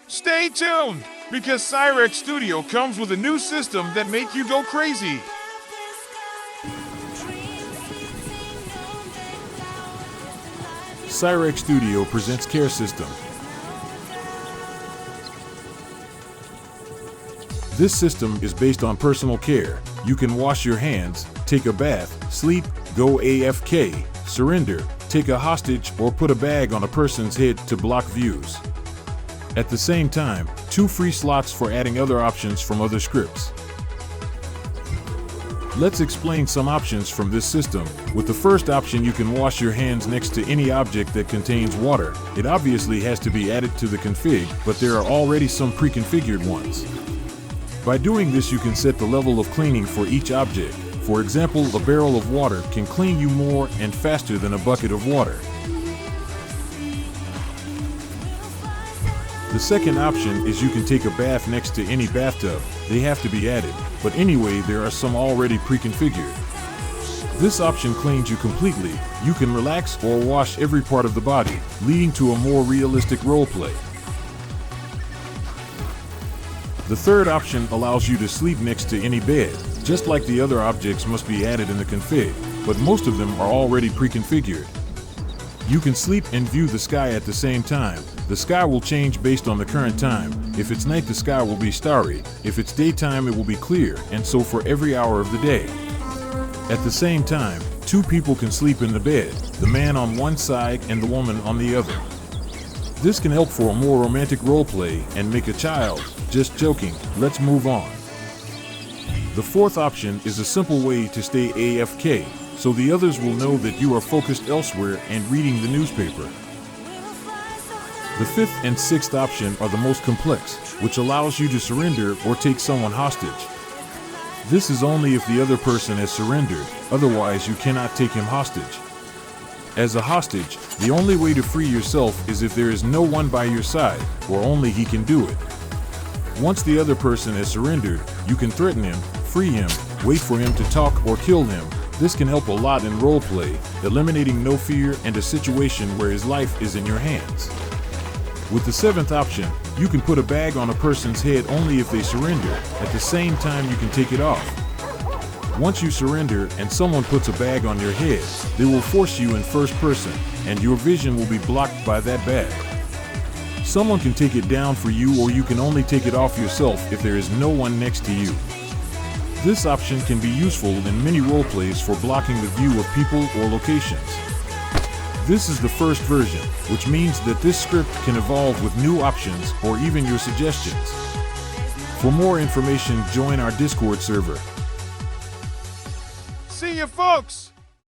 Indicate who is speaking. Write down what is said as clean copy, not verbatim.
Speaker 1: Stay tuned, because Sirec Studio comes with a new system that make you go crazy.
Speaker 2: Sirec Studio presents Care System. This system is based on personal care. You can wash your hands, take a bath, sleep, go AFK, surrender, take a hostage, or put a bag on a person's head to block views. At the same time, 2 free slots for adding other options from other scripts. Let's explain some options from this system. With the first option, you can wash your hands next to any object that contains water. It obviously has to be added to the config, but there are already some pre-configured ones. By doing this, you can set the level of cleaning for each object. For example, a barrel of water can clean you more and faster than a bucket of water. The second option is you can take a bath next to any bathtub. They have to be added, but anyway, there are some already pre-configured. This option cleans you completely. You can relax or wash every part of the body, leading to a more realistic roleplay. The third option allows you to sleep next to any bed. Just like the other objects must be added in the config, but most of them are already pre-configured. You can sleep and view the sky at the same time. The sky will change based on the current time. If it's night, the sky will be starry. If it's daytime, it will be clear, and so for every hour of the day. At the same time, 2 people can sleep in the bed, the man on one side and the woman on the other. This can help for a more romantic roleplay and make a child. Just joking, let's move on. The fourth option is a simple way to stay AFK, so the others will know that you are focused elsewhere and reading the newspaper. The fifth and sixth option are the most complex, which allows you to surrender or take someone hostage. This is only if the other person has surrendered, otherwise you cannot take him hostage. As a hostage, the only way to free yourself is if there is no one by your side, or only he can do it. Once the other person has surrendered, you can threaten him, free him, wait for him to talk, or kill him. This can help a lot in roleplay, eliminating no fear and a situation where his life is in your hands. With the seventh option, you can put a bag on a person's head only if they surrender. At the same time, you can take it off. Once you surrender and someone puts a bag on your head, they will force you in first person, and your vision will be blocked by that bag. Someone can take it down for you, or you can only take it off yourself if there is no one next to you. This option can be useful in many roleplays for blocking the view of people or locations. This is the first version, which means that this script can evolve with new options or even your suggestions. For more information, join our Discord server.
Speaker 1: See you, folks!